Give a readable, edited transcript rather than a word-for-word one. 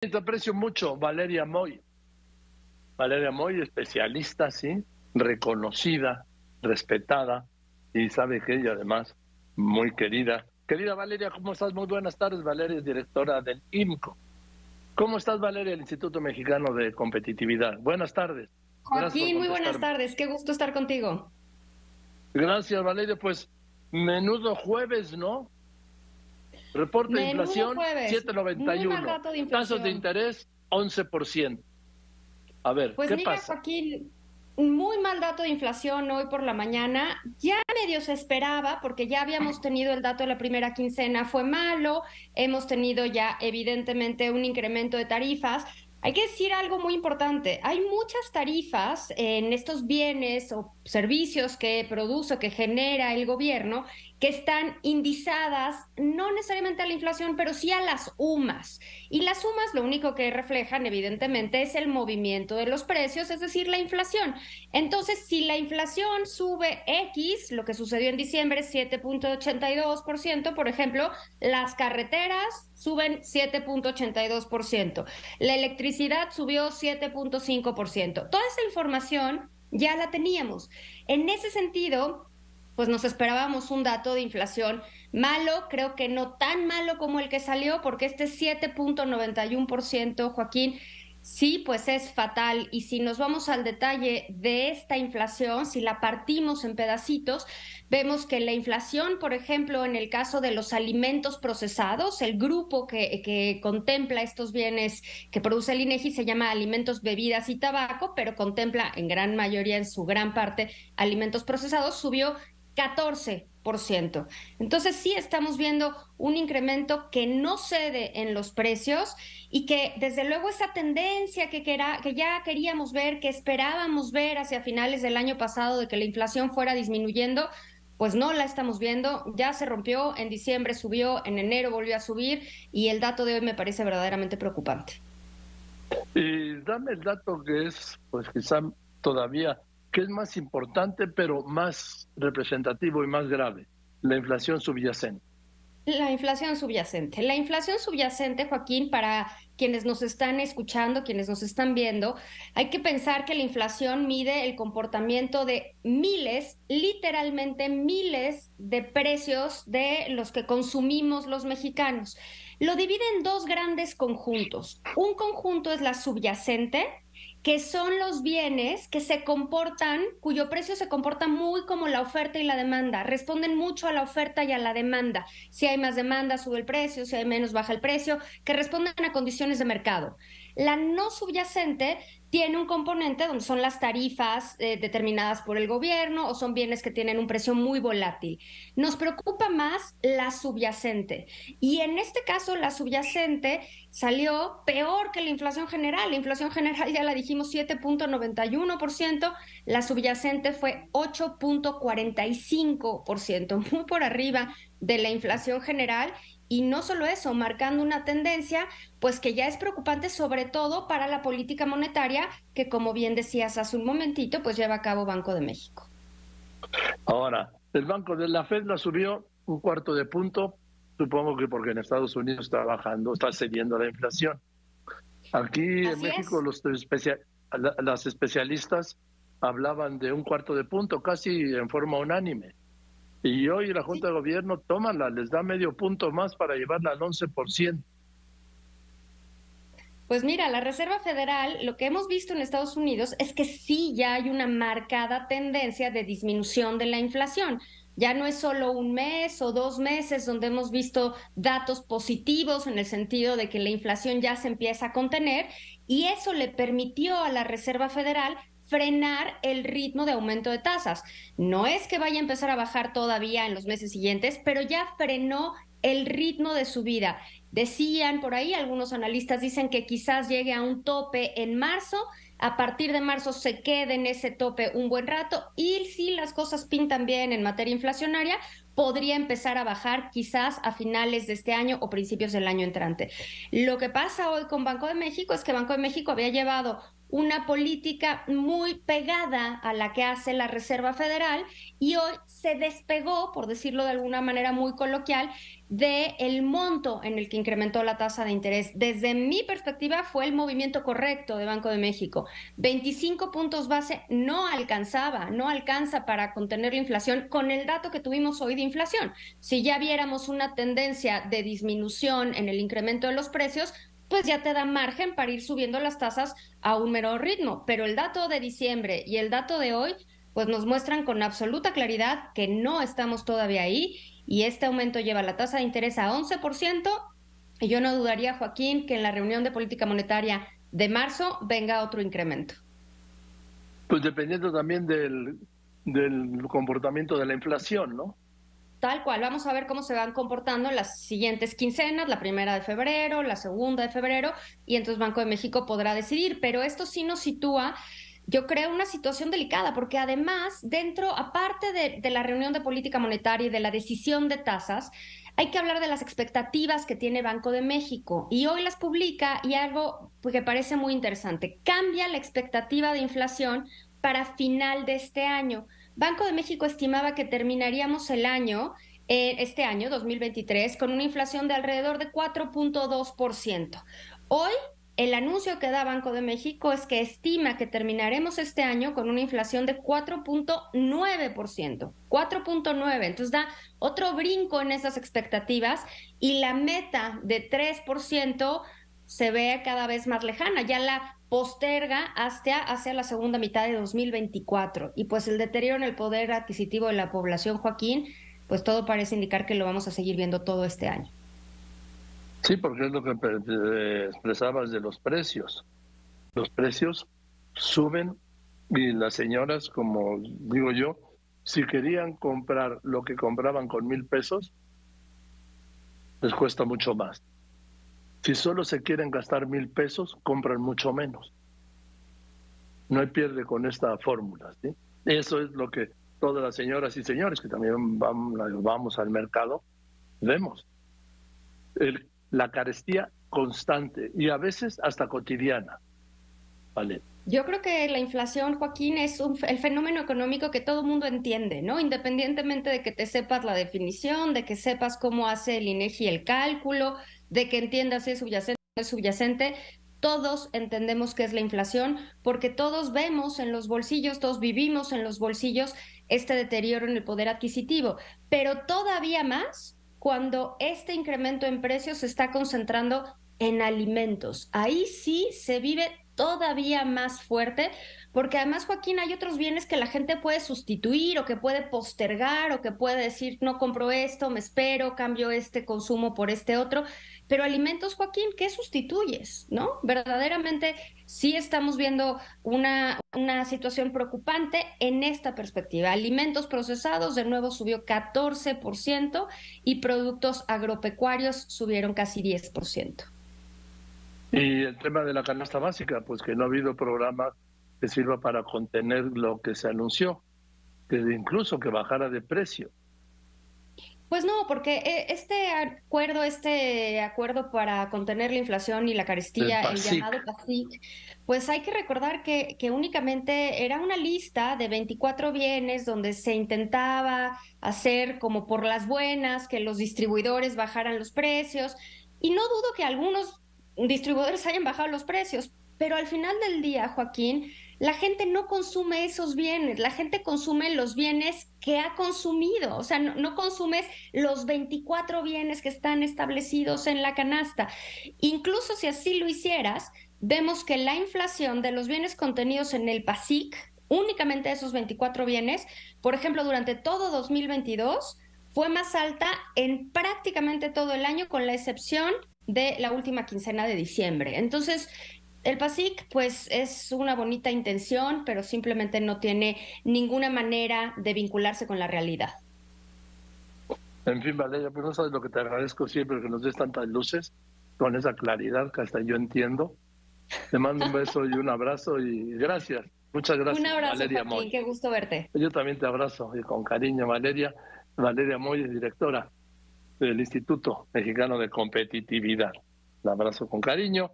Te aprecio mucho, Valeria Moy. Valeria Moy, especialista, sí, reconocida, respetada, y sabe que ella además muy querida. Querida Valeria, ¿cómo estás? Muy buenas tardes. Valeria es directora del IMCO. ¿Cómo estás, Valeria, el Instituto Mexicano de Competitividad? Buenas tardes. Gracias por Joaquín, muy buenas contestarme. tardes, qué gusto estar contigo. Gracias, Valeria. Pues menudo jueves, ¿no? Reporte de Menudo inflación, jueves, muy mal 7,91. dato de Tasas de inflación. interés, 11%. A ver, Pues ¿qué mira, pasa? Joaquín, muy mal dato de inflación hoy por la mañana. Ya medio se esperaba porque ya habíamos tenido el dato de la primera quincena, fue malo, hemos tenido ya evidentemente un incremento de tarifas. Hay que decir algo muy importante, hay muchas tarifas en estos bienes o servicios que produce o que genera el gobierno que están indizadas no necesariamente a la inflación, pero sí a las UMAS. Y las sumas lo único que reflejan, evidentemente, es el movimiento de los precios, es decir, la inflación. Entonces, si la inflación sube X, lo que sucedió en diciembre, 7,82%, por ejemplo, las carreteras suben 7,82%, la electricidad subió 7,5%. Toda esa información ya la teníamos. En ese sentido, pues nos esperábamos un dato de inflación malo, creo que no tan malo como el que salió, porque este 7,91%, Joaquín, sí, pues es fatal. Y si nos vamos al detalle de esta inflación, si la partimos en pedacitos, vemos que la inflación, por ejemplo, en el caso de los alimentos procesados, el grupo que contempla estos bienes que produce el INEGI se llama alimentos, bebidas y tabaco, pero contempla en gran mayoría, en su gran parte, alimentos procesados, subió 14%. Entonces sí estamos viendo un incremento que no cede en los precios y que desde luego esa tendencia que ya queríamos ver, que esperábamos ver hacia finales del año pasado de que la inflación fuera disminuyendo, pues no la estamos viendo, ya se rompió, en diciembre subió, en enero volvió a subir y el dato de hoy me parece verdaderamente preocupante. Y dame el dato que es, pues quizá todavía, que es más importante, pero más representativo y más grave, la inflación subyacente. La inflación subyacente. La inflación subyacente, Joaquín, para quienes nos están escuchando, quienes nos están viendo, hay que pensar que la inflación mide el comportamiento de miles, literalmente miles de precios de los que consumimos los mexicanos. Lo divide en dos grandes conjuntos. Un conjunto es la subyacente, que son los bienes que se comportan, cuyo precio se comporta muy como la oferta y la demanda, responden mucho a la oferta y a la demanda. Si hay más demanda, sube el precio, si hay menos, baja el precio, que responden a condiciones de mercado. La no subyacente tiene un componente donde son las tarifas determinadas por el gobierno o son bienes que tienen un precio muy volátil. Nos preocupa más la subyacente. Y en este caso, la subyacente salió peor que la inflación general. La inflación general, ya la dijimos, 7,91%, la subyacente fue 8,45%, muy por arriba de la inflación general. Y no solo eso, marcando una tendencia, pues que ya es preocupante, sobre todo para la política monetaria, que como bien decías hace un momentito, pues lleva a cabo Banco de México. Ahora, el Banco de la Fed la subió un cuarto de punto, supongo que porque en Estados Unidos está bajando, está cediendo la inflación. Aquí en Así México es. las especialistas hablaban de un cuarto de punto, casi en forma unánime. Y hoy la Junta Sí. de Gobierno, tómala, les da medio punto más para llevarla al 11%. Pues mira, la Reserva Federal, lo que hemos visto en Estados Unidos es que sí ya hay una marcada tendencia de disminución de la inflación. Ya no es solo un mes o 2 meses donde hemos visto datos positivos en el sentido de que la inflación ya se empieza a contener y eso le permitió a la Reserva Federal frenar el ritmo de aumento de tasas. No es que vaya a empezar a bajar todavía en los meses siguientes, pero ya frenó el ritmo de subida. Decían por ahí, algunos analistas dicen que quizás llegue a un tope en marzo, a partir de marzo se quede en ese tope un buen rato y si las cosas pintan bien en materia inflacionaria, podría empezar a bajar quizás a finales de este año o principios del año entrante. Lo que pasa hoy con Banco de México es que Banco de México había llevado una política muy pegada a la que hace la Reserva Federal y hoy se despegó, por decirlo de alguna manera muy coloquial, del monto en el que incrementó la tasa de interés. Desde mi perspectiva fue el movimiento correcto de Banco de México. 25 puntos base no alcanza para contener la inflación con el dato que tuvimos hoy de inflación. Si ya viéramos una tendencia de disminución en el incremento de los precios, pues ya te da margen para ir subiendo las tasas a un menor ritmo. Pero el dato de diciembre y el dato de hoy, pues nos muestran con absoluta claridad que no estamos todavía ahí y este aumento lleva la tasa de interés a 11%. Y yo no dudaría, Joaquín, que en la reunión de política monetaria de marzo venga otro incremento. Pues dependiendo también del comportamiento de la inflación, ¿no? Tal cual, vamos a ver cómo se van comportando las siguientes quincenas, la primera de febrero, la segunda de febrero, y entonces Banco de México podrá decidir, pero esto sí nos sitúa, yo creo, una situación delicada, porque además, aparte de la reunión de política monetaria y de la decisión de tasas, hay que hablar de las expectativas que tiene Banco de México, y hoy las publica y algo que parece muy interesante, cambia la expectativa de inflación para final de este año. Banco de México estimaba que terminaríamos el año, este año 2023, con una inflación de alrededor de 4.2%. Hoy, el anuncio que da Banco de México es que estima que terminaremos este año con una inflación de 4.9%. 4.9%. Entonces da otro brinco en esas expectativas y la meta de 3% se ve cada vez más lejana. Ya la posterga hacia la segunda mitad de 2024. Y pues el deterioro en el poder adquisitivo de la población, Joaquín, pues todo parece indicar que lo vamos a seguir viendo todo este año. Sí, porque es lo que expresabas de los precios. Los precios suben y las señoras, como digo yo, si querían comprar lo que compraban con 1,000 pesos, les cuesta mucho más. Si solo se quieren gastar 1,000 pesos, compran mucho menos. No hay pierde con esta fórmula, ¿sí? Eso es lo que todas las señoras y señores que también vamos al mercado vemos. La carestía constante y a veces hasta cotidiana. ¿Vale? Yo creo que la inflación, Joaquín, es el fenómeno económico que todo mundo entiende, ¿no? Independientemente de que te sepas la definición, de que sepas cómo hace el INEGI el cálculo, de que entiendas si es subyacente o no es subyacente, todos entendemos qué es la inflación porque todos vemos en los bolsillos, todos vivimos en los bolsillos este deterioro en el poder adquisitivo, pero todavía más cuando este incremento en precios se está concentrando en alimentos. Ahí sí se vive todavía más fuerte, porque además, Joaquín, hay otros bienes que la gente puede sustituir o que puede postergar o que puede decir, no compro esto, me espero, cambio este consumo por este otro, pero alimentos, Joaquín, ¿qué sustituyes? ¿No? Verdaderamente sí estamos viendo una situación preocupante en esta perspectiva. Alimentos procesados de nuevo subió 14% y productos agropecuarios subieron casi 10%. Y el tema de la canasta básica, pues que no ha habido programa que sirva para contener lo que se anunció, que incluso que bajara de precio. Pues no, porque este acuerdo para contener la inflación y la El carestía, el PASIC. llamado PASIC, pues hay que recordar que únicamente era una lista de 24 bienes donde se intentaba hacer como por las buenas, que los distribuidores bajaran los precios, y no dudo que algunos distribuidores hayan bajado los precios, pero al final del día, Joaquín, la gente no consume esos bienes, la gente consume los bienes que ha consumido, o sea, no consumes los 24 bienes que están establecidos en la canasta. Incluso si así lo hicieras, vemos que la inflación de los bienes contenidos en el PASIC, únicamente esos 24 bienes, por ejemplo, durante todo 2022, fue más alta en prácticamente todo el año, con la excepción de la última quincena de diciembre. Entonces, el PASIC, pues, es una bonita intención, pero simplemente no tiene ninguna manera de vincularse con la realidad. En fin, Valeria, pues no sabes lo que te agradezco siempre, que nos des tantas luces, con esa claridad que hasta yo entiendo. Te mando un beso y un abrazo y gracias. Muchas Un gracias, abrazo, Valeria Joaquín, Moy. qué gusto verte. Yo también te abrazo y con cariño, Valeria. Valeria Moy es directora del Instituto Mexicano de Competitividad. Un abrazo con cariño.